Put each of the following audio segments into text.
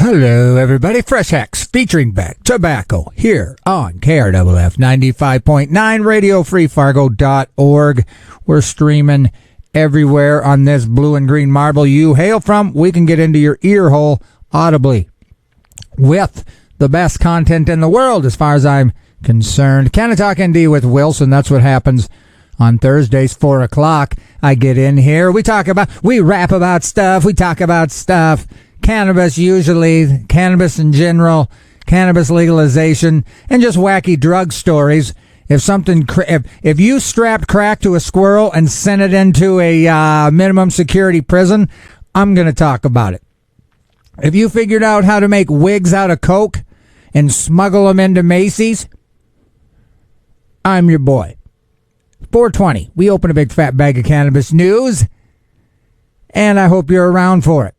Hello, everybody. Fresh Hacks featuring Back Tobacco here on KRFF 95.9, RadioFreeFargo.org. We're streaming everywhere on this blue and green marble you hail from. We can get into your ear hole audibly with the best content in the world as far as I'm concerned. Canna-Talk ND with Wilson. That's what happens on Thursdays, 4 o'clock. I get in here. We rap about stuff. We talk about stuff. Cannabis usually, cannabis in general, cannabis legalization, and just wacky drug stories. If you strapped crack to a squirrel and sent it into a minimum security prison, I'm going to talk about it. If you figured out how to make wigs out of coke and smuggle them into Macy's, I'm your boy. 420, we open a big fat bag of cannabis news, and I hope you're around for it.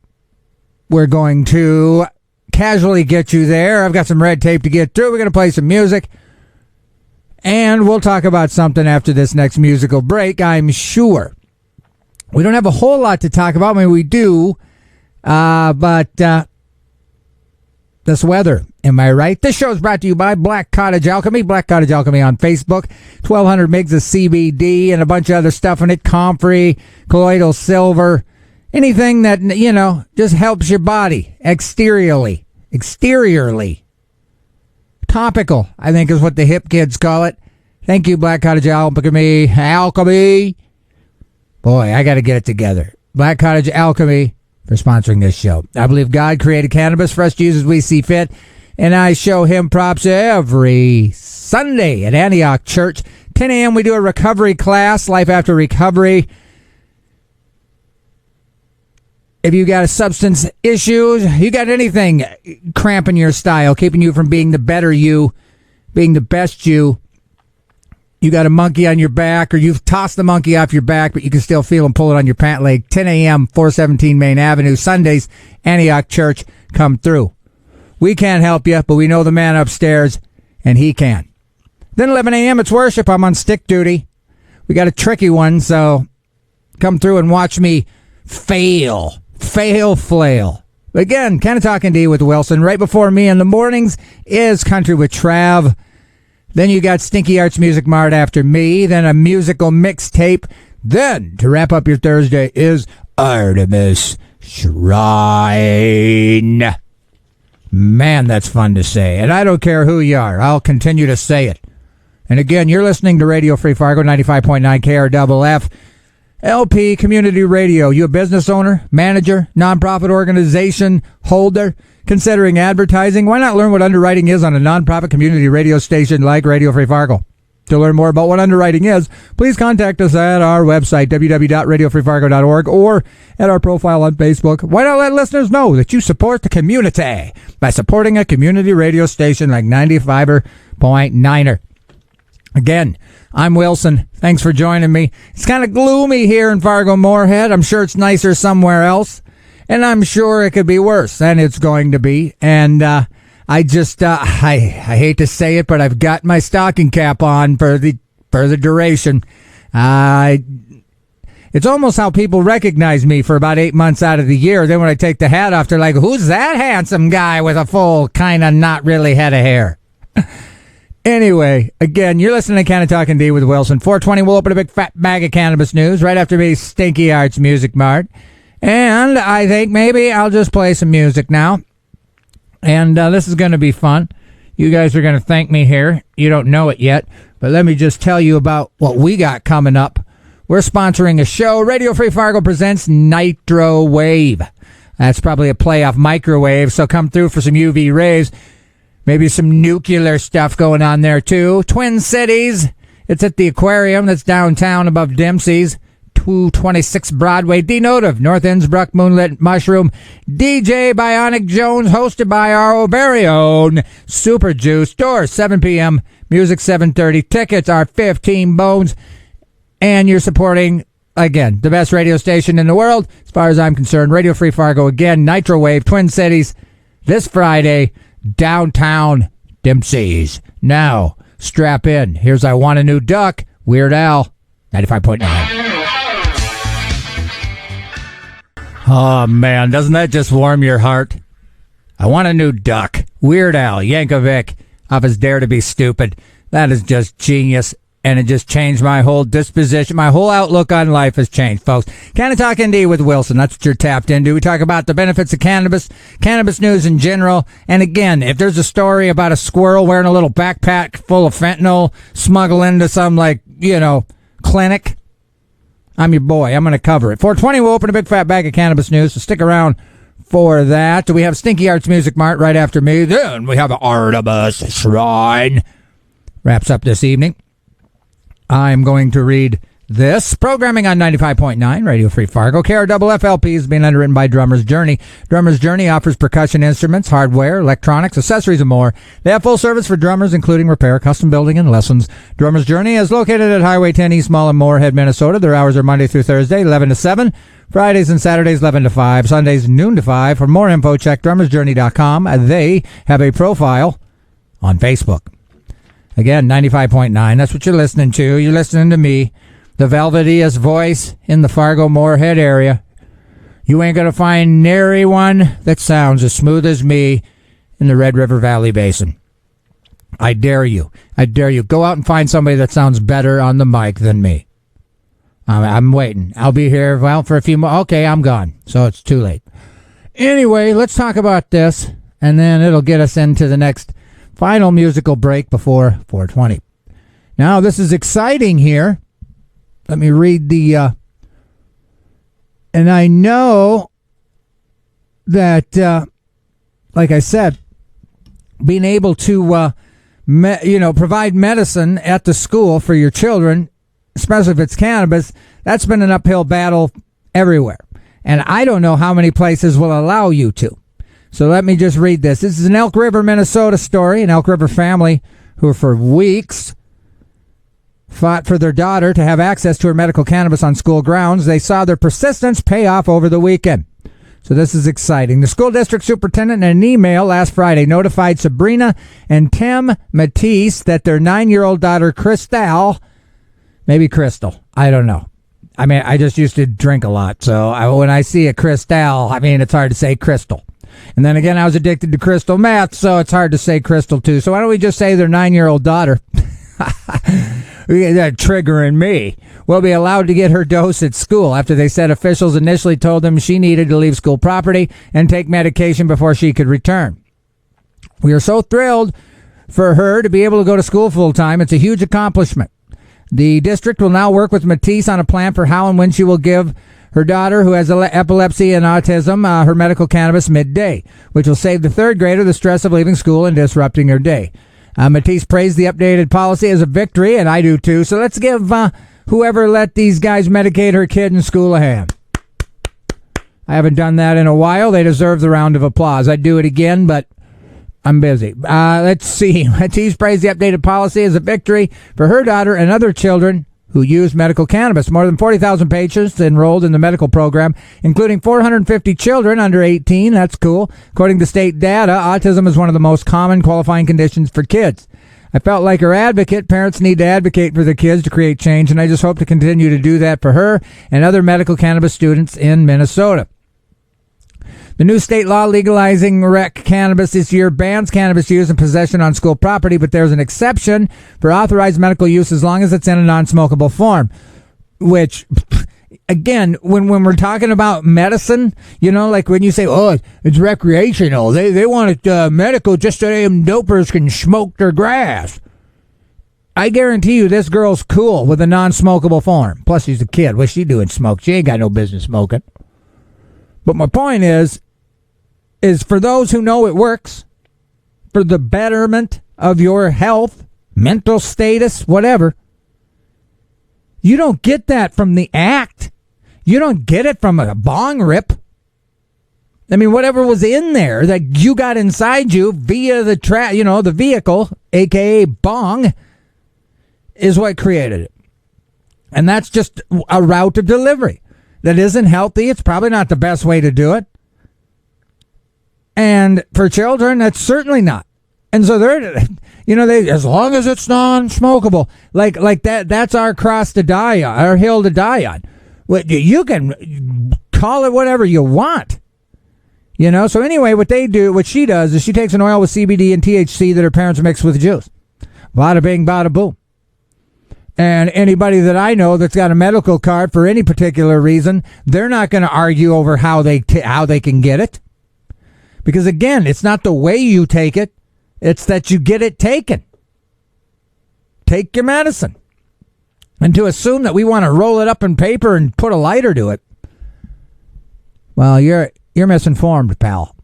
We're going to casually get you there. I've got some red tape to get through. We're going to play some music, and we'll talk about something after this next musical break, I'm sure. We don't have a whole lot to talk about. I mean, we do, but this weather, am I right? This show is brought to you by Black Cottage Alchemy. Black Cottage Alchemy on Facebook. 1,200 megs of CBD and a bunch of other stuff in it. Comfrey, colloidal silver. Anything that, just helps your body exteriorly. Topical, I think is what the hip kids call it. Thank you, Black Cottage Alchemy. Boy, I got to get it together. Black Cottage Alchemy for sponsoring this show. I believe God created cannabis for us to use as we see fit, and I show him props every Sunday at Antioch Church. 10 a.m. we do a recovery class, Life After Recovery. If you got a substance issues, you got anything cramping your style, keeping you from being the better you, being the best you got a monkey on your back, or you've tossed the monkey off your back, but you can still feel him pull it on your pant leg. 10 a.m., 417 Main Avenue, Sundays, Antioch Church, come through. We can't help you, but we know the man upstairs, and he can. Then 11 a.m., it's worship. I'm on stick duty. We got a tricky one, so come through and watch me flail. Again, Canna-Talk ND with Wilson. Right before me in the mornings is Country with Trav. Then you got Stinky Arts Music Mart after me. Then a musical mixtape. Then, to wrap up your Thursday, is Artemis Shrine. Man, that's fun to say. And I don't care who you are. I'll continue to say it. And again, you're listening to Radio Free Fargo, 95.9 KRFF. LP Community Radio. You a business owner, manager, nonprofit organization, holder, considering advertising? Why not learn what underwriting is on a nonprofit community radio station like Radio Free Fargo? To learn more about what underwriting is, please contact us at our website, www.radiofreefargo.org, or at our profile on Facebook. Why not let listeners know that you support the community by supporting a community radio station like 95.9er? Again, I'm Wilson. Thanks for joining me. It's kind of gloomy here in Fargo-Moorhead. I'm sure it's nicer somewhere else, and I'm sure it could be worse, and it's going to be. And I hate to say it, but I've got my stocking cap on for the duration. It's almost how people recognize me for about 8 months out of the year. Then when I take the hat off, they're like, "Who's that handsome guy with a full, kind of not really head of hair?" Anyway, again, you're listening to Canna-Talk ND with Wilson. 420, we'll open a big fat bag of cannabis news. Right after me, Stinky Arts Music Mart. And I think maybe I'll just play some music now. And this is going to be fun. You guys are going to thank me here. You don't know it yet. But let me just tell you about what we got coming up. We're sponsoring a show. Radio Free Fargo presents Nitro Wave. That's probably a play off microwave, so come through for some UV rays. Maybe some nuclear stuff going on there, too. Twin Cities. It's at the aquarium that's downtown above Dempsey's. 226 Broadway. Denotive. North Innsbruck Moonlit Mushroom. DJ Bionic Jones, hosted by our very own Super Juice. Doors, 7 p.m. Music, 7:30. Tickets are 15 bones. And you're supporting, again, the best radio station in the world, as far as I'm concerned. Radio Free Fargo. Again, Nitro Wave, Twin Cities, this Friday. Downtown Dempsey's. Now, strap in. Here's I Want a New Duck, Weird Al, 95.9. Oh, man, doesn't that just warm your heart? I want a new duck. Weird Al Yankovic off his Dare to Be Stupid. That is just genius. And it just changed my whole disposition. My whole outlook on life has changed, folks. Canna-Talk ND with Wilson. That's what you're tapped into. We talk about the benefits of cannabis news in general. And again, if there's a story about a squirrel wearing a little backpack full of fentanyl smuggled into some, clinic, I'm your boy. I'm going to cover it. 420, we'll open a big fat bag of cannabis news, so stick around for that. We have Stinky Arts Music Mart right after me. Then we have Artemis Shrine. Wraps up this evening. I'm going to read this. Programming on 95.9 Radio Free Fargo. KRFFLP is being underwritten by Drummer's Journey. Drummer's Journey offers percussion instruments, hardware, electronics, accessories, and more. They have full service for drummers, including repair, custom building, and lessons. Drummer's Journey is located at Highway 10 East Mall in Moorhead, Minnesota. Their hours are Monday through Thursday, 11 to 7. Fridays and Saturdays, 11 to 5. Sundays, noon to 5. For more info, check drummersjourney.com. They have a profile on Facebook. Again, 95.9. That's what you're listening to. You're listening to me, the velvetiest voice in the Fargo-Moorhead area. You ain't going to find nary one that sounds as smooth as me in the Red River Valley Basin. I dare you. I dare you. Go out and find somebody that sounds better on the mic than me. I'm waiting. I'll be here, for a few more. Okay, I'm gone, so it's too late. Anyway, let's talk about this, and then it'll get us into the next final musical break before 420. Now, this is exciting here. Let me read the... and I know that, like I said, being able to, provide medicine at the school for your children, especially if it's cannabis, that's been an uphill battle everywhere. And I don't know how many places will allow you to. So let me just read this. This is an Elk River, Minnesota story. An Elk River family who for weeks fought for their daughter to have access to her medical cannabis on school grounds. They saw their persistence pay off over the weekend. So this is exciting. The school district superintendent in an email last Friday notified Sabrina and Tim Matisse that their 9-year-old daughter, Crystal, maybe Crystal, I don't know. I mean, I just used to drink a lot. So when I see a Crystal, it's hard to say Crystal. And then again, I was addicted to crystal meth, so it's hard to say crystal too. So why don't we just say their 9-year-old daughter, that triggering me, will be allowed to get her dose at school after they said officials initially told them she needed to leave school property and take medication before she could return. We are so thrilled for her to be able to go to school full time. It's a huge accomplishment. The district will now work with Matisse on a plan for how and when she will give her daughter, who has epilepsy and autism, her medical cannabis midday, which will save the third grader the stress of leaving school and disrupting her day. Matisse praised the updated policy as a victory, and I do too. So let's give whoever let these guys medicate her kid in school a hand. I haven't done that in a while. They deserve the round of applause. I'd do it again, but I'm busy. Let's see. Matisse praised the updated policy as a victory for her daughter and other children who use medical cannabis. More than 40,000 patients enrolled in the medical program, including 450 children under 18. That's cool. According to state data, autism is one of the most common qualifying conditions for kids. I felt like her advocate. Parents need to advocate for their kids to create change, and I just hope to continue to do that for her and other medical cannabis students in Minnesota. The new state law legalizing rec cannabis this year bans cannabis use and possession on school property, but there's an exception for authorized medical use as long as it's in a non-smokable form, which, again, when we're talking about medicine, like when you say, oh, it's recreational, they want it medical just so them dopers can smoke their grass. I guarantee you this girl's cool with a non-smokable form. Plus, she's a kid. What's she doing smoke? She ain't got no business smoking. But my point is for those who know it works, for the betterment of your health, mental status, whatever, you don't get that from the act. You don't get it from a bong rip. Whatever was in there that you got inside you via the vehicle, aka bong, is what created it. And that's just a route of delivery that isn't healthy. It's probably not the best way to do it. And for children, that's certainly not. And so they as long as it's non-smokable, like that's our cross to die on, our hill to die on. You can call it whatever you want. So anyway, what she does is she takes an oil with CBD and THC that her parents mix with juice. Bada bing, bada boom. And anybody that I know that's got a medical card for any particular reason, they're not going to argue over how they can get it. Because again, it's not the way you take it, it's that you get it taken. Take your medicine. And to assume that we want to roll it up in paper and put a lighter to it, well, you're misinformed, pal.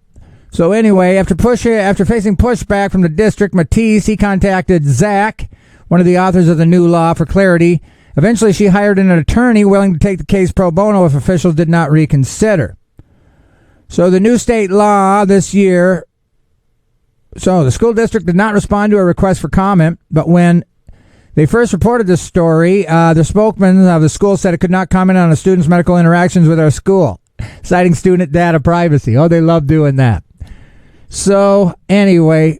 So anyway, after facing pushback from the district, Matisse, he contacted Zach, one of the authors of the new law, for clarity. Eventually, she hired an attorney willing to take the case pro bono if officials did not reconsider. So the new state law this year, so the school district did not respond to a request for comment, but when they first reported this story, the spokesman of the school said it could not comment on a student's medical interactions with our school, citing student data privacy. Oh, they love doing that. So anyway,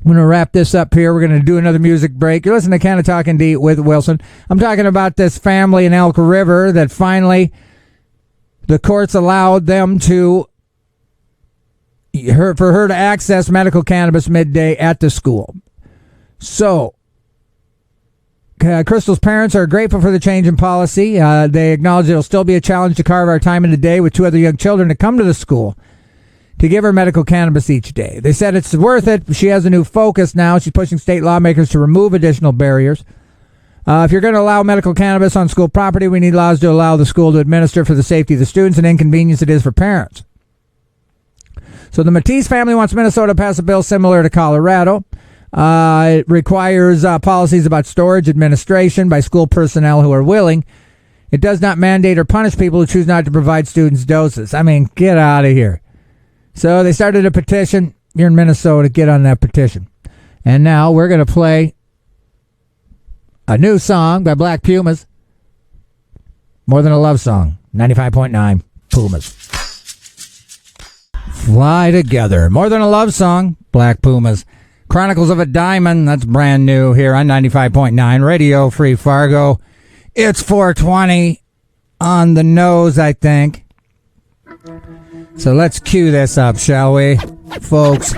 I'm going to wrap this up here. We're going to do another music break. You're listening to Canna-Talk ND with Wilson. I'm talking about this family in Elk River that finally the courts allowed them for her to access medical cannabis midday at the school. So Crystal's parents are grateful for the change in policy. They acknowledge it'll still be a challenge to carve our time in the day with 2 other young children to come to the school to give her medical cannabis each day. They said it's worth it. She has a new focus now. She's pushing state lawmakers to remove additional barriers. If you're going to allow medical cannabis on school property, we need laws to allow the school to administer for the safety of the students and inconvenience it is for parents. So the Matisse family wants Minnesota to pass a bill similar to Colorado. It requires policies about storage, administration by school personnel who are willing. It does not mandate or punish people who choose not to provide students doses. I mean, get out of here. So they started a petition. You're in Minnesota, get on that petition. And now we're going to play a new song by Black Pumas. More Than a Love Song. 95.9 Pumas. Fly Together. More Than a Love Song. Black Pumas. Chronicles of a Diamond. That's brand new here on 95.9 Radio Free Fargo. It's 4:20 on the nose, I think. So let's cue this up, shall we, folks?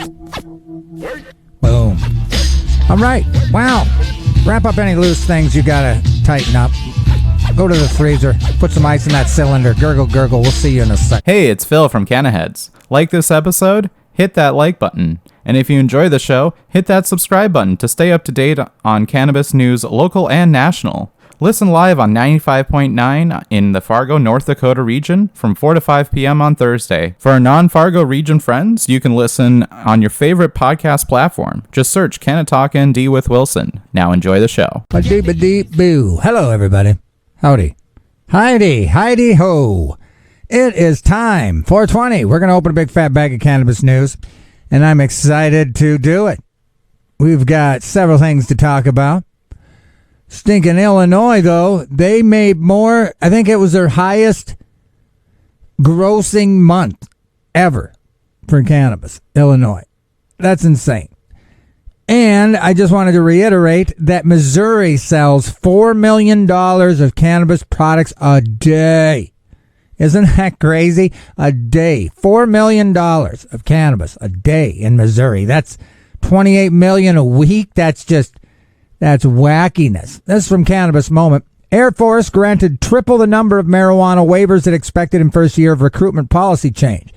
Boom. All right. Wow. Wrap up any loose things you gotta tighten up. Go to the freezer. Put some ice in that cylinder. Gurgle, gurgle. We'll see you in a sec. Hey, it's Phil from Canna-Heads. Like this episode? Hit that like button. And if you enjoy the show, hit that subscribe button to stay up to date on cannabis news, local and national. Listen live on 95.9 in the Fargo, North Dakota region from 4 to 5 p.m. on Thursday. For our non-Fargo region friends, you can listen on your favorite podcast platform. Just search Canna-Talk ND with Wilson. Now enjoy the show. Ba-dee-ba-dee-boo. Hello, everybody. Howdy. Heidi ho. It is time. 4:20. We're going to open a big fat bag of cannabis news, and I'm excited to do it. We've got several things to talk about. Stinking Illinois, though, they made more. I think it was their highest grossing month ever for cannabis. Illinois. That's insane. And I just wanted to reiterate that Missouri sells $4 million of cannabis products a day. Isn't that crazy? A day. $4 million of cannabis a day in Missouri. That's $28 million a week. That's wackiness. This is from Cannabis Moment. Air Force granted triple the number of marijuana waivers it expected in first year of recruitment policy change.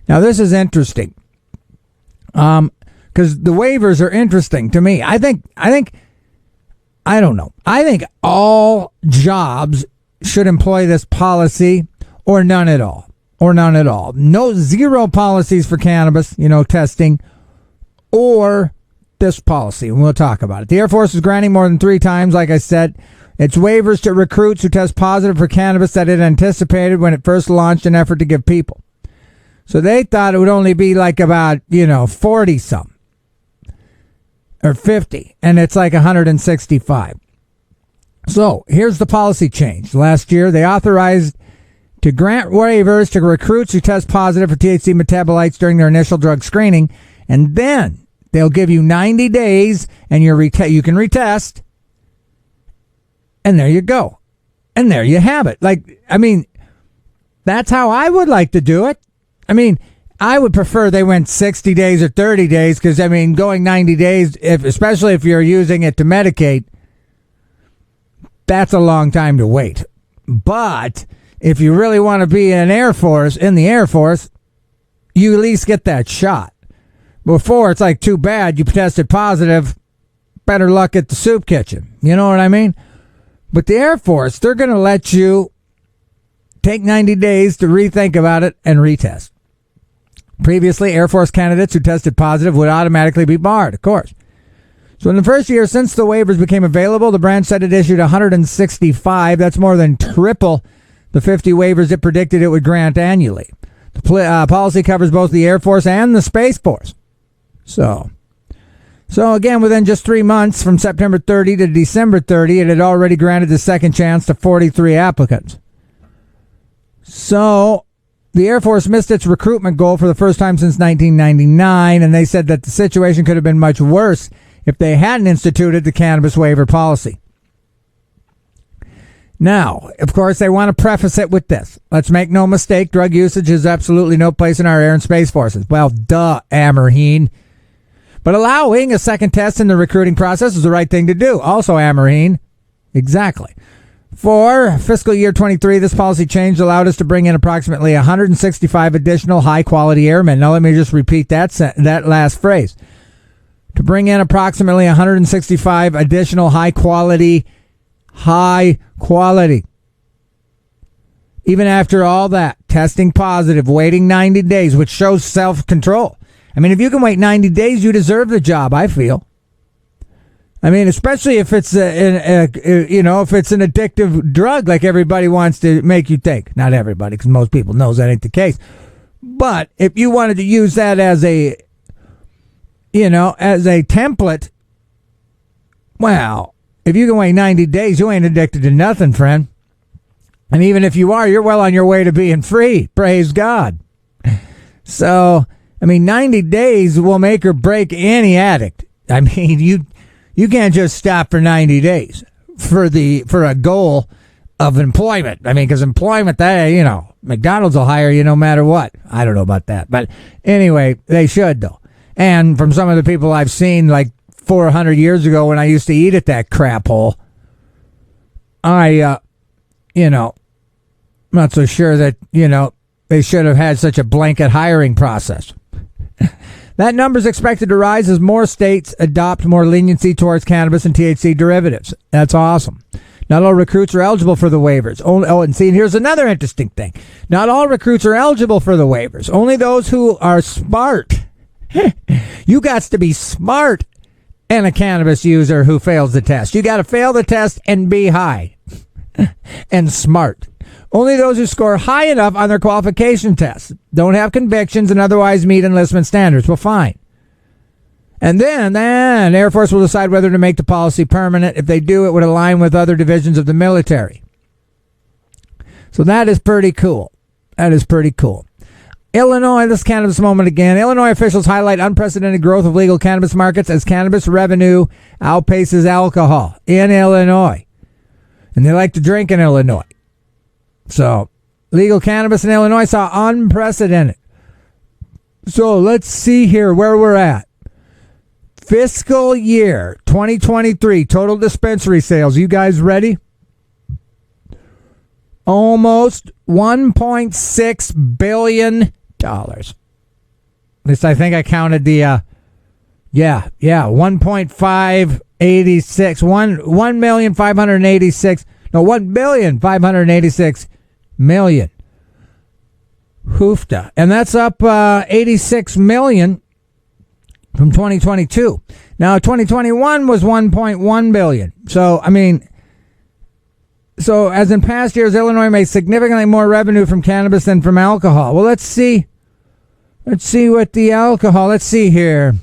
Now, this is interesting. Because the waivers are interesting to me. I don't know. I think all jobs should employ this policy or none at all. Zero policies for cannabis, testing, or this policy, and we'll talk about it. The Air Force is granting more than 3 times, like I said, its waivers to recruits who test positive for cannabis that it anticipated when it first launched an effort to give people. So they thought it would only be like about, 40 some or 50, and it's like 165. So here's the policy change. Last year, they authorized to grant waivers to recruits who test positive for THC metabolites during their initial drug screening, and then they'll give you 90 days, and you can retest, and there you go. And there you have it. That's how I would like to do it. I mean, I would prefer they went 60 days or 30 days because, I mean, going 90 days, especially if you're using it to medicate, that's a long time to wait. But if you really want to be in the Air Force, you at least get that shot. Before, it's like, too bad, you tested positive, better luck at the soup kitchen. You know what I mean? But the Air Force, they're going to let you take 90 days to rethink about it and retest. Previously, Air Force candidates who tested positive would automatically be barred, of course. So in the first year since the waivers became available, the branch said it issued 165. That's more than triple the 50 waivers it predicted it would grant annually. The policy covers both the Air Force and the Space Force. So again, within just 3 months, from September 30 to December 30, it had already granted the second chance to 43 applicants. So the Air Force missed its recruitment goal for the first time since 1999, and they said that the situation could have been much worse if they hadn't instituted the cannabis waiver policy. Now, of course, they want to preface it with this. Let's make no mistake, drug usage has absolutely no place in our air and space forces. Well, duh, Amerheen. But allowing a second test in the recruiting process is the right thing to do. Also, Amerheen. Exactly. For fiscal year 23, this policy change allowed us to bring in approximately 165 additional high-quality airmen. Now, let me just repeat that last phrase. To bring in approximately 165 additional high quality. Even after all that, testing positive, waiting 90 days, which shows self-control. I mean, if you can wait 90 days, you deserve the job, I feel. I mean, especially if it's if it's an addictive drug like everybody wants to make you think. Not everybody, because most people knows that ain't the case. But if you wanted to use that as a template, well, if you can wait 90 days, you ain't addicted to nothing, friend. And even if you are, you're well on your way to being free. Praise God. So, I mean, 90 days will make or break any addict. I mean, you can't just stop for 90 days for a goal of employment. I mean, because employment, McDonald's will hire you no matter what. I don't know about that. But anyway, they should, though. And from some of the people I've seen, like 400 years ago when I used to eat at that crap hole, I'm not so sure that, they should have had such a blanket hiring process. That number is expected to rise as more states adopt more leniency towards cannabis and THC derivatives. That's awesome. Not all recruits are eligible for the waivers. And here's another interesting thing. Not all recruits are eligible for the waivers. Only those who are smart. You got to be smart and a cannabis user who fails the test. You got to fail the test and be high and smart. Only those who score high enough on their qualification tests, don't have convictions, and otherwise meet enlistment standards. Well, fine. And then Air Force will decide whether to make the policy permanent. If they do, it would align with other divisions of the military. So that is pretty cool. Illinois, this cannabis moment again. Illinois officials highlight unprecedented growth of legal cannabis markets as cannabis revenue outpaces alcohol in Illinois. And they like to drink in Illinois. So, legal cannabis in Illinois saw unprecedented. So, let's see here where we're at. Fiscal year 2023, total dispensary sales. You guys ready? Almost $1.6 billion. At least I think I counted the, 1.586, 1,586 million. Hoofda. And that's up 86 million from 2022. Now, 2021 was 1.1 billion. So, as in past years, Illinois made significantly more revenue from cannabis than from alcohol. Well, let's see what the alcohol, let's see here.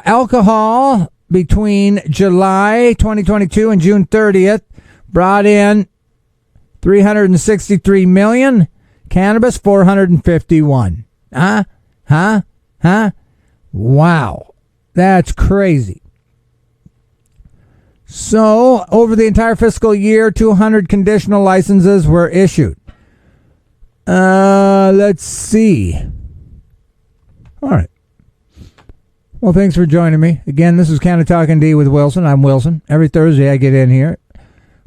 Alcohol between July 2022 and June 30th brought in 363 million. Cannabis, 451. Wow. That's crazy. So, over the entire fiscal year, 200 conditional licenses were issued. Let's see. All right. Well, thanks for joining me. Again, this is Canna-Talk ND with Wilson. I'm Wilson. Every Thursday I get in here.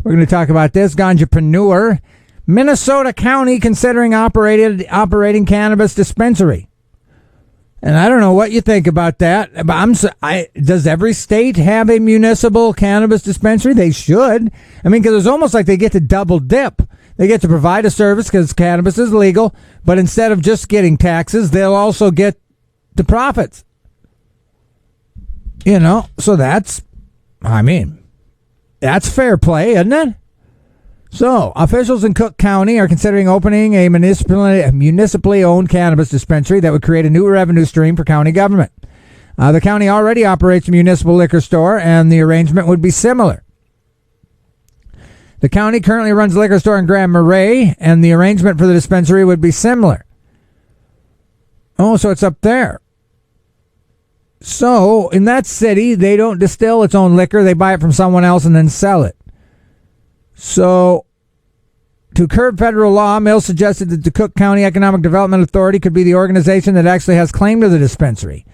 We're going to talk about this. Ganjapreneur. Minnesota County considering operating cannabis dispensary. And I don't know what you think about that. But does every state have a municipal cannabis dispensary? They should. I mean, because it's almost like they get to double dip. They get to provide a service because cannabis is legal, but instead of just getting taxes, they'll also get the profits. So that's fair play, isn't it? So, officials in Cook County are considering opening a municipally owned cannabis dispensary that would create a new revenue stream for county government. The county already operates a municipal liquor store, and the arrangement would be similar. The county currently runs a liquor store in Grand Marais, and the arrangement for the dispensary would be similar. Oh, so it's up there. So, in that city, they don't distill its own liquor. They buy it from someone else and then sell it. So, to curb federal law, Mills suggested that the Cook County Economic Development Authority could be the organization that actually has claim to the dispensary.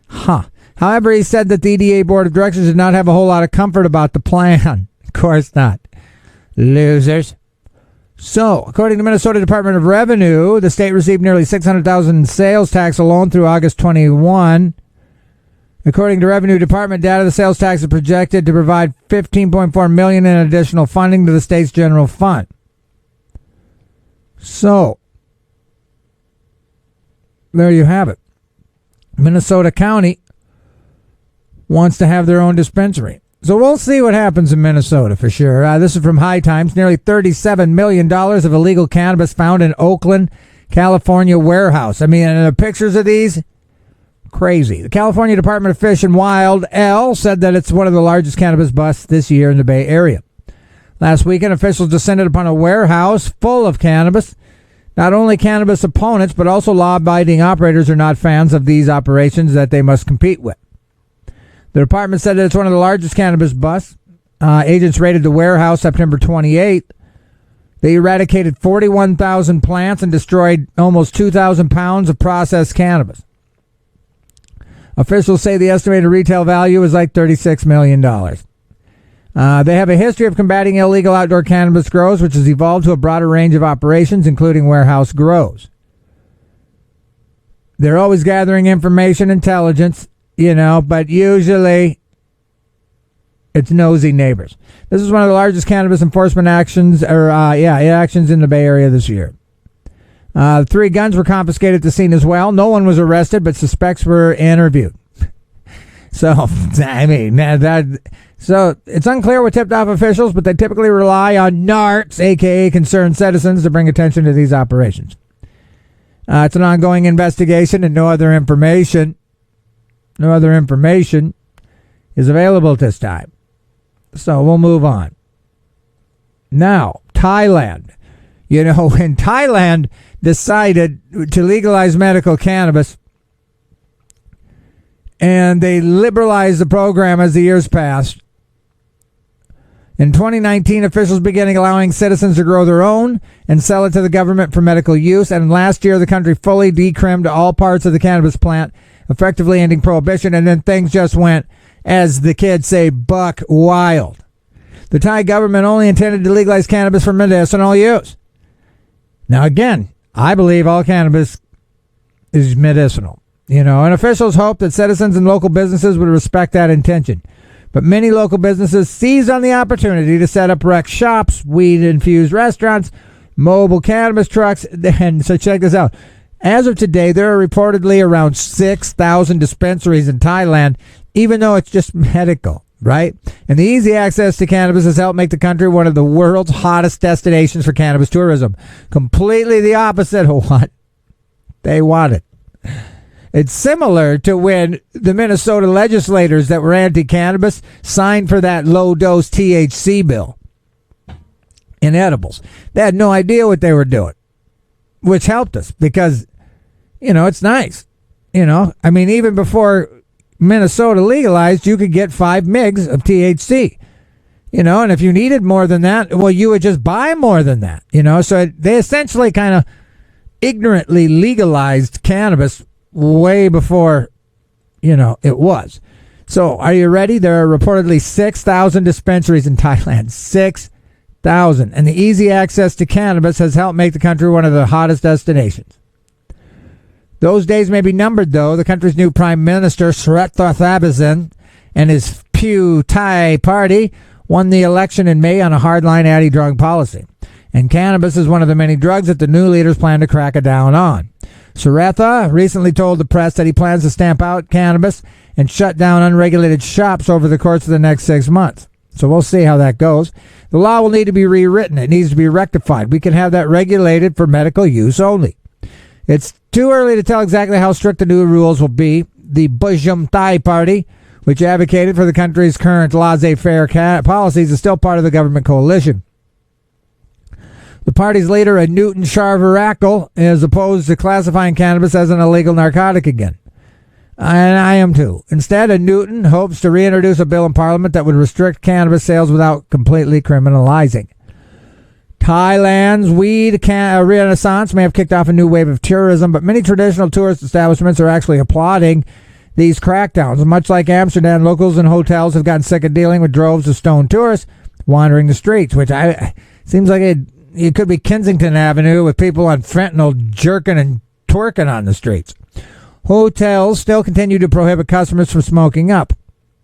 However, he said that the EDA Board of Directors did not have a whole lot of comfort about the plan. Of course not. Losers. So, according to Minnesota Department of Revenue, the state received nearly $600,000 in sales tax alone through August 21. According to Revenue Department data, the sales tax is projected to provide $15.4 million in additional funding to the state's general fund. So, there you have it. Minnesota County wants to have their own dispensary. So we'll see what happens in Minnesota for sure. This is from High Times. Nearly $37 million of illegal cannabis found in Oakland, California warehouse. I mean, and the pictures of these, crazy. The California Department of Fish and Wildlife said that it's one of the largest cannabis busts this year in the Bay Area. Last weekend, officials descended upon a warehouse full of cannabis. Not only cannabis opponents, but also law-abiding operators are not fans of these operations that they must compete with. The department said that it's one of the largest cannabis busts. Agents raided the warehouse September 28th. They eradicated 41,000 plants and destroyed almost 2,000 pounds of processed cannabis. Officials say the estimated retail value is like $36 million. They have a history of combating illegal outdoor cannabis grows, which has evolved to a broader range of operations, including warehouse grows. They're always gathering information, intelligence, but usually it's nosy neighbors. This is one of the largest cannabis enforcement actions, actions in the Bay Area this year. 3 guns were confiscated at the scene as well. No one was arrested, but suspects were interviewed. So, so it's unclear what tipped off officials, but they typically rely on NARTs, a.k.a. concerned citizens, to bring attention to these operations. It's an ongoing investigation, and no other information is available at this time. So we'll move on. Now, Thailand. When Thailand decided to legalize medical cannabis, and they liberalized the program as the years passed. In 2019, officials began allowing citizens to grow their own and sell it to the government for medical use. And last year, the country fully decrimmed all parts of the cannabis plant, effectively ending prohibition. And then things just went, as the kids say, buck wild. The Thai government only intended to legalize cannabis for medicinal use. Now, again, I believe all cannabis is medicinal, and officials hope that citizens and local businesses would respect that intention. But many local businesses seized on the opportunity to set up rec shops, weed-infused restaurants, mobile cannabis trucks. And so check this out. As of today, there are reportedly around 6,000 dispensaries in Thailand, even though it's just medical, right? And the easy access to cannabis has helped make the country one of the world's hottest destinations for cannabis tourism. Completely the opposite of what they wanted. It's similar to when the Minnesota legislators that were anti-cannabis signed for that low-dose THC bill in edibles. They had no idea what they were doing, which helped us because, it's nice. Even before Minnesota legalized, you could get 5 mgs of THC, and if you needed more than that, well, you would just buy more than that, so they essentially kind of ignorantly legalized cannabis way before, it was. So, are you ready? There are reportedly 6,000 dispensaries in Thailand. 6,000. And the easy access to cannabis has helped make the country one of the hottest destinations. Those days may be numbered, though. The country's new Prime Minister, Srettha Thavisin, and his Pheu Thai party won the election in May on a hardline anti-drug policy. And cannabis is one of the many drugs that the new leaders plan to crack down on. Srettha recently told the press that he plans to stamp out cannabis and shut down unregulated shops over the course of the next 6 months. So we'll see how that goes. The law will need to be rewritten. It needs to be rectified. We can have that regulated for medical use only. It's too early to tell exactly how strict the new rules will be. The Pheu Thai party, which advocated for the country's current laissez-faire policies, is still part of the government coalition. The party's leader, Newton Charvarackle, is opposed to classifying cannabis as an illegal narcotic again. And I am too. Instead, Newton hopes to reintroduce a bill in Parliament that would restrict cannabis sales without completely criminalizing. Thailand's weed renaissance may have kicked off a new wave of tourism, but many traditional tourist establishments are actually applauding these crackdowns. Much like Amsterdam, locals and hotels have gotten sick of dealing with droves of stoned tourists wandering the streets, which seems like it could be Kensington Avenue with people on fentanyl jerking and twerking on the streets. Hotels still continue to prohibit customers from smoking up.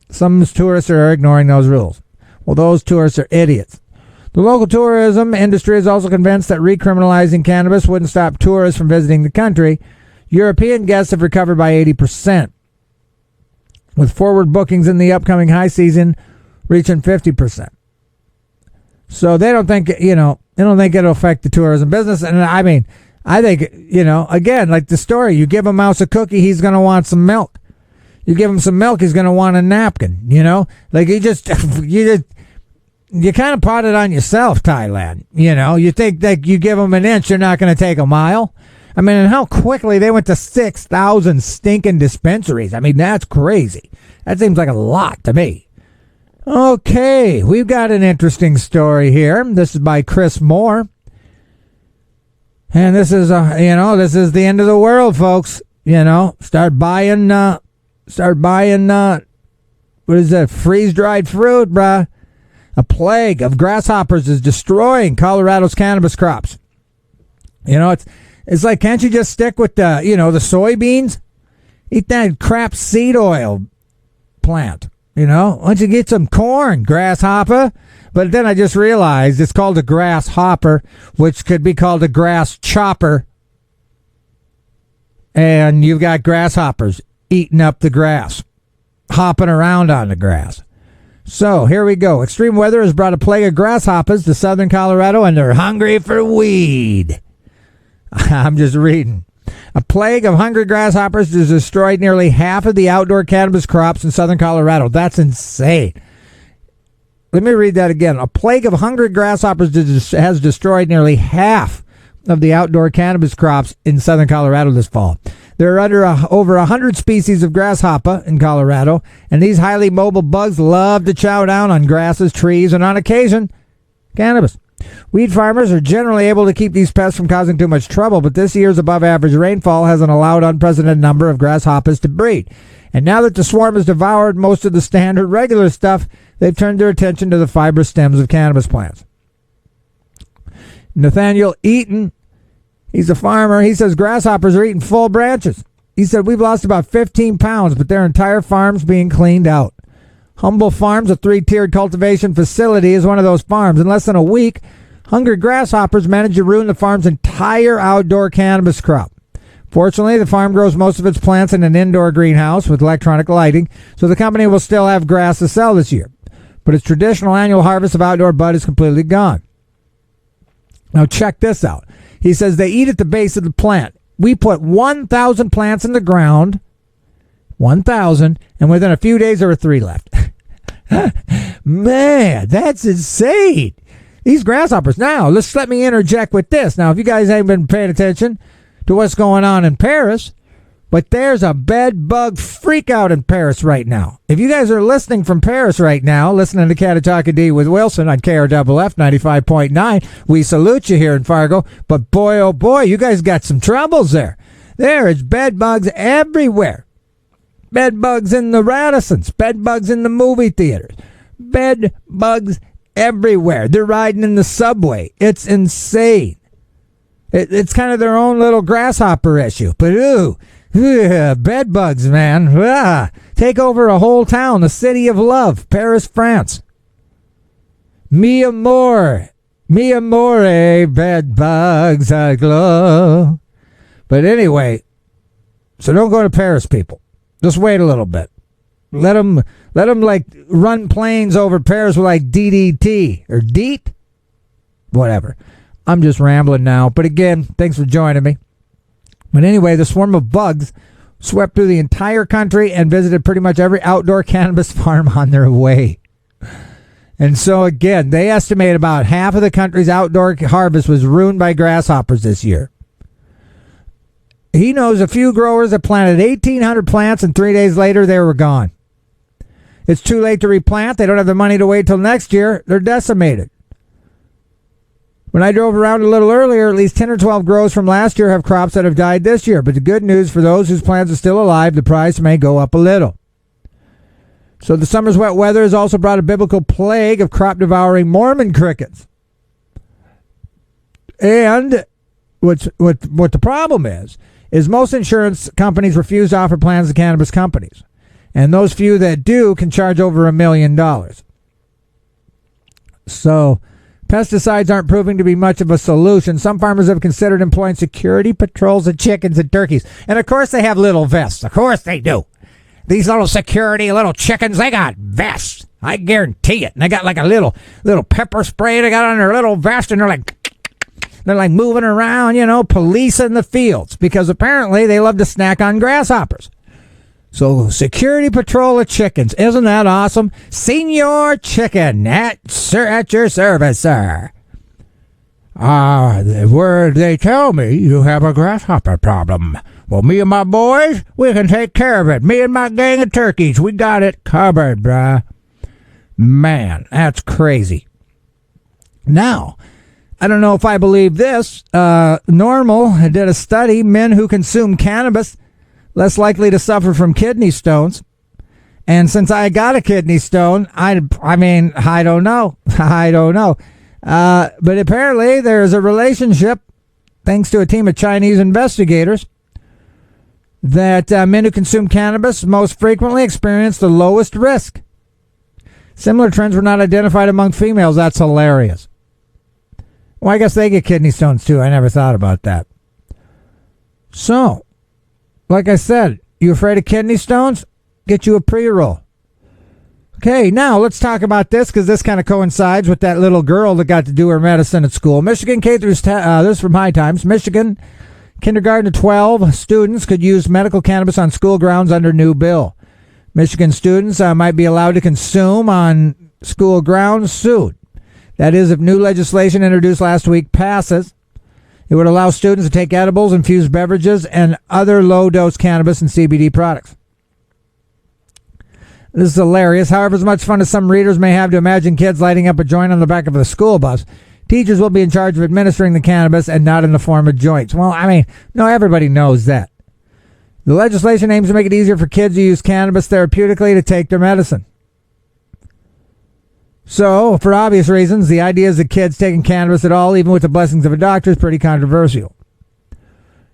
Some tourists are ignoring those rules. Well, those tourists are idiots. The local tourism industry is also convinced that recriminalizing cannabis wouldn't stop tourists from visiting the country. European guests have recovered by 80%, with forward bookings in the upcoming high season reaching 50%. So they don't think, it'll affect the tourism business. And I think, again, like the story, you give a mouse a cookie, he's going to want some milk. You give him some milk, he's going to want a napkin, Like you kind of brought it on yourself, Thailand. You think that you give them an inch, you're not going to take a mile. And how quickly they went to 6,000 stinking dispensaries. That's crazy. That seems like a lot to me. Okay, we've got an interesting story here. This is by Chris Moore. And this is, this is the end of the world, folks. Start buying, what is that, freeze-dried fruit, bruh. A plague of grasshoppers is destroying Colorado's cannabis crops. It's like, can't you just stick with the soybeans? Eat that crap seed oil plant. Why don't you get some corn, grasshopper? But then I just realized it's called a grasshopper, which could be called a grass chopper. And you've got grasshoppers eating up the grass, hopping around on the grass. So here we go. Extreme weather has brought a plague of grasshoppers to southern Colorado, and they're hungry for weed. I'm just reading. A plague of hungry grasshoppers has destroyed nearly half of the outdoor cannabis crops in southern Colorado. That's insane. Let me read that again. A plague of hungry grasshoppers has destroyed nearly half of the outdoor cannabis crops in southern Colorado this fall. There are over 100 species of grasshopper in Colorado, and these highly mobile bugs love to chow down on grasses, trees, and on occasion, cannabis. Weed farmers are generally able to keep these pests from causing too much trouble, but this year's above-average rainfall hasn't allowed unprecedented number of grasshoppers to breed. And now that the swarm has devoured most of the standard regular stuff, they've turned their attention to the fibrous stems of cannabis plants. Nathaniel Eaton, he's a farmer. He says grasshoppers are eating full branches. He said, we've lost about 15 pounds, but their entire farm's being cleaned out. Humble Farms, a 3-tiered cultivation facility, is one of those farms. In less than a week, hungry grasshoppers managed to ruin the farm's entire outdoor cannabis crop. Fortunately, the farm grows most of its plants in an indoor greenhouse with electronic lighting, so the company will still have grass to sell this year. But its traditional annual harvest of outdoor bud is completely gone. Now check this out. He says they eat at the base of the plant. We put 1,000 plants in the ground, 1,000, and within a few days there were 3 left. Man, that's insane. These grasshoppers. Now, let me interject with this. Now, if you guys haven't been paying attention to what's going on in Paris, But there's a bed bug freak out in Paris right now. If you guys are listening from Paris right now, listening to Canna-Talk ND with Wilson on KRFF 95.9, we salute you here in Fargo. But boy, oh boy, you guys got some troubles there. There is bed bugs everywhere. Bed bugs in the Radissons. Bed bugs in the movie theaters. Bed bugs everywhere. They're riding in the subway. It's insane. It's kind of their own little grasshopper issue. But bed bugs, man. Take over a whole town, the city of love, Paris, France. Mi amore, bed bugs aglow. But anyway, so don't go to Paris, people. Just wait a little bit. Let them like run planes over Paris with like DDT or DEET, whatever. I'm just rambling now. But again, thanks for joining me. But anyway, the swarm of bugs swept through the entire country and visited pretty much every outdoor cannabis farm on their way. And so again, they estimate about half of the country's outdoor harvest was ruined by grasshoppers this year. He knows a few growers that planted 1,800 plants and 3 days later they were gone. It's too late to replant. They don't have the money to wait till next year. They're decimated. When I drove around a little earlier, at least 10 or 12 grows from last year have crops that have died this year. But the good news for those whose plants are still alive, the price may go up a little. So the summer's wet weather has also brought a biblical plague of crop-devouring Mormon crickets. And what the problem is most insurance companies refuse to offer plans to cannabis companies. And those few that do can charge over $1 million. So pesticides aren't proving to be much of a solution. Some farmers have considered employing security patrols of chickens and turkeys. And of course they have little vests. Of course they do. These little security little chickens, they got vests. I guarantee it. And they got like a little pepper spray they got on their little vest, and they're like moving around, policing the fields, because apparently they love to snack on grasshoppers. So, security patrol of chickens. Isn't that awesome? Senior Chicken at your service, sir. They tell me you have a grasshopper problem. Well, me and my boys, we can take care of it. Me and my gang of turkeys, we got it covered, bruh. Man, that's crazy. Now, I don't know if I believe this. Normal did a study. Men who consume cannabis less likely to suffer from kidney stones. And since I got a kidney stone, I don't know. I don't know. But apparently there is a relationship, thanks to a team of Chinese investigators, that men who consume cannabis most frequently experience the lowest risk. Similar trends were not identified among females. That's hilarious. Well, I guess they get kidney stones too. I never thought about that. So, like I said, you afraid of kidney stones? Get you a pre-roll. Okay, now let's talk about this, because this kind of coincides with that little girl that got to do her medicine at school. Michigan K through this is from High Times. Michigan kindergarten to 12 students could use medical cannabis on school grounds under new bill. Michigan students might be allowed to consume on school grounds soon. That is, if new legislation introduced last week passes. It would allow students to take edibles, infused beverages, and other low-dose cannabis and CBD products. This is hilarious. However, as much fun as some readers may have to imagine kids lighting up a joint on the back of the school bus, teachers will be in charge of administering the cannabis and not in the form of joints. Well, no, everybody knows that. The legislation aims to make it easier for kids who use cannabis therapeutically to take their medicine. So, for obvious reasons, the idea is that kids taking cannabis at all, even with the blessings of a doctor, is pretty controversial.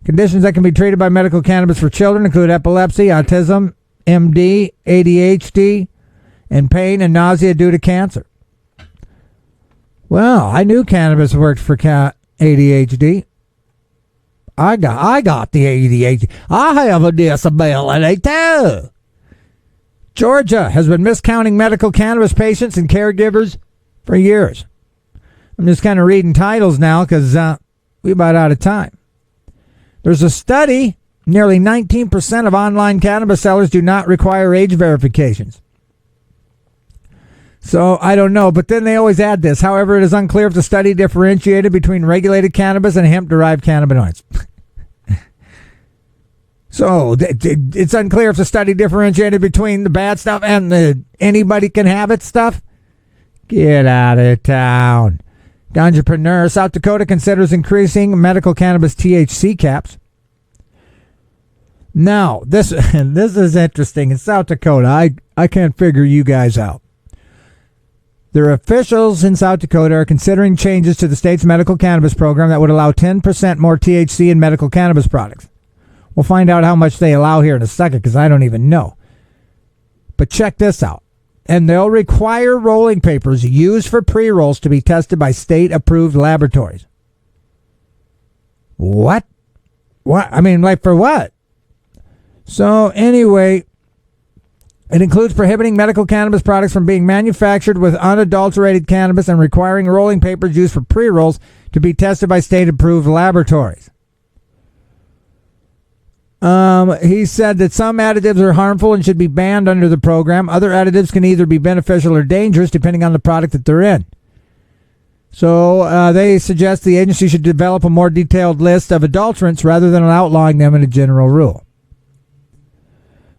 Conditions that can be treated by medical cannabis for children include epilepsy, autism, MD, ADHD, and pain and nausea due to cancer. Well, I knew cannabis worked for ADHD. I got the ADHD. I have a disability too. Georgia has been miscounting medical cannabis patients and caregivers for years. I'm just kind of reading titles now because we're about out of time. There's a study. Nearly 19% of online cannabis sellers do not require age verifications. So, I don't know, but then they always add this. However, it is unclear if the study differentiated between regulated cannabis and hemp-derived cannabinoids. So it's unclear if the study differentiated between the bad stuff and the anybody can have it stuff. Get out of town. Entrepreneur. South Dakota considers increasing medical cannabis THC caps. Now, this is interesting. In South Dakota, I can't figure you guys out. Their officials in South Dakota are considering changes to the state's medical cannabis program that would allow 10% more THC in medical cannabis products. We'll find out how much they allow here in a second because I don't even know. But check this out. And they'll require rolling papers used for pre-rolls to be tested by state-approved laboratories. What? What? I mean, like for what? So anyway, it includes prohibiting medical cannabis products from being manufactured with unadulterated cannabis and requiring rolling papers used for pre-rolls to be tested by state-approved laboratories. He said that some additives are harmful and should be banned under the program. Other additives can either be beneficial or dangerous depending on the product that they're in. So they suggest the agency should develop a more detailed list of adulterants rather than outlawing them in a general rule.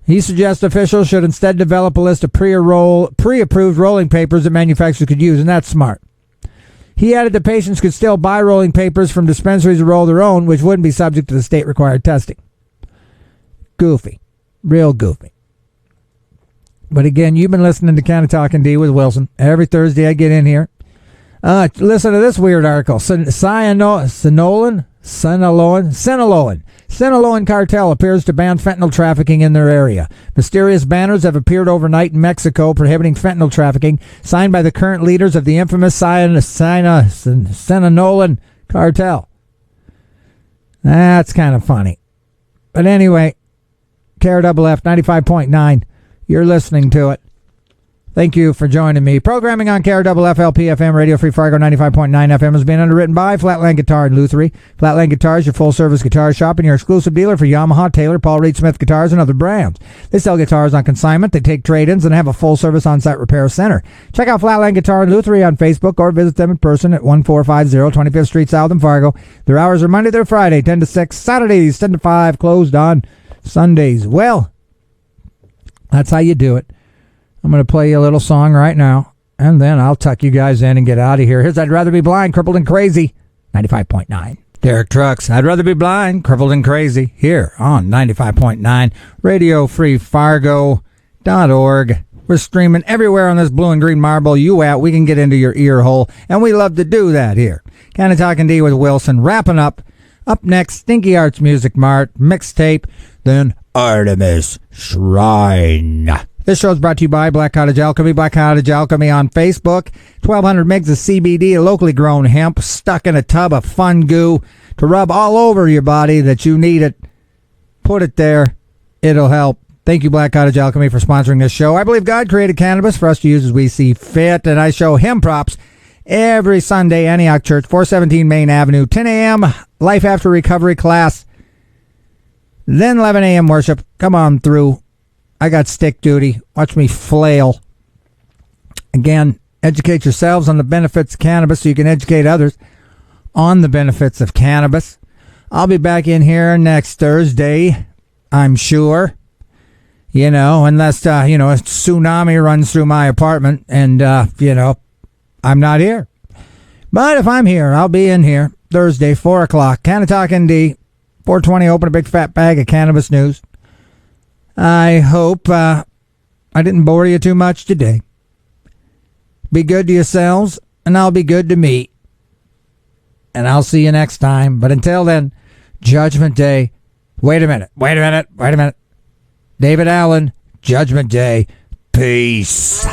He suggests officials should instead develop a list of pre-approved rolling papers that manufacturers could use, and that's smart. He added that patients could still buy rolling papers from dispensaries to roll their own, which wouldn't be subject to the state-required testing. Goofy. Real goofy. But again, you've been listening to Canna-Talk ND with Wilson. Every Thursday I get in here. Listen to this weird article. Sinaloan cartel appears to ban fentanyl trafficking in their area. Mysterious banners have appeared overnight in Mexico prohibiting fentanyl trafficking, signed by the current leaders of the infamous Sinaloan cartel. That's kind of funny. But anyway, KRFF 95.9, you're listening to it. Thank you for joining me. Programming on KRFF LP-FM, Radio Free Fargo 95.9 FM is being underwritten by Flatland Guitar in Lutherie. Flatland Guitar is your full-service guitar shop and your exclusive dealer for Yamaha, Taylor, Paul Reed Smith guitars, and other brands. They sell guitars on consignment, they take trade-ins, and have a full-service on-site repair center. Check out Flatland Guitar in Lutherie on Facebook or visit them in person at 1450 25th Street South in Fargo. Their hours are Monday through Friday, 10 to 6, Saturdays 10 to 5, closed on Sundays. Well, that's how you do it. I'm going to play you a little song right now, and then I'll tuck you guys in and get out of here. Here's I'd Rather Be Blind, Crippled and Crazy, 95.9. Derek Trucks, I'd Rather Be Blind, Crippled and Crazy, here on 95.9, RadioFreeFargo.org. We're streaming everywhere on this blue and green marble you at. We can get into your ear hole, and we love to do that here. Canna-Talk ND with Wilson, wrapping up. Up next, Stinky Arts Music Mart, mixtape, then Artemis Shrine. This show is brought to you by Black Cottage Alchemy. Black Cottage Alchemy on Facebook. 1,200 megs of CBD, locally grown hemp, stuck in a tub of fun goo to rub all over your body that you need it. Put it there. It'll help. Thank you, Black Cottage Alchemy, for sponsoring this show. I believe God created cannabis for us to use as we see fit, and I show him props every Sunday, Antioch Church, 417 Main Avenue, 10 a.m., Life After Recovery class, then 11 a.m. worship. Come on through. I got stick duty. Watch me flail. Again, educate yourselves on the benefits of cannabis so you can educate others on the benefits of cannabis. I'll be back in here next Thursday, I'm sure. You know, unless, a tsunami runs through my apartment and, I'm not here. But if I'm here, I'll be in here Thursday, 4 o'clock. Canna-Talk ND, 420, open a big fat bag of cannabis news. I hope I didn't bore you too much today. Be good to yourselves, and I'll be good to me. And I'll see you next time. But until then, Judgment Day. Wait a minute. David Allen, Judgment Day. Peace.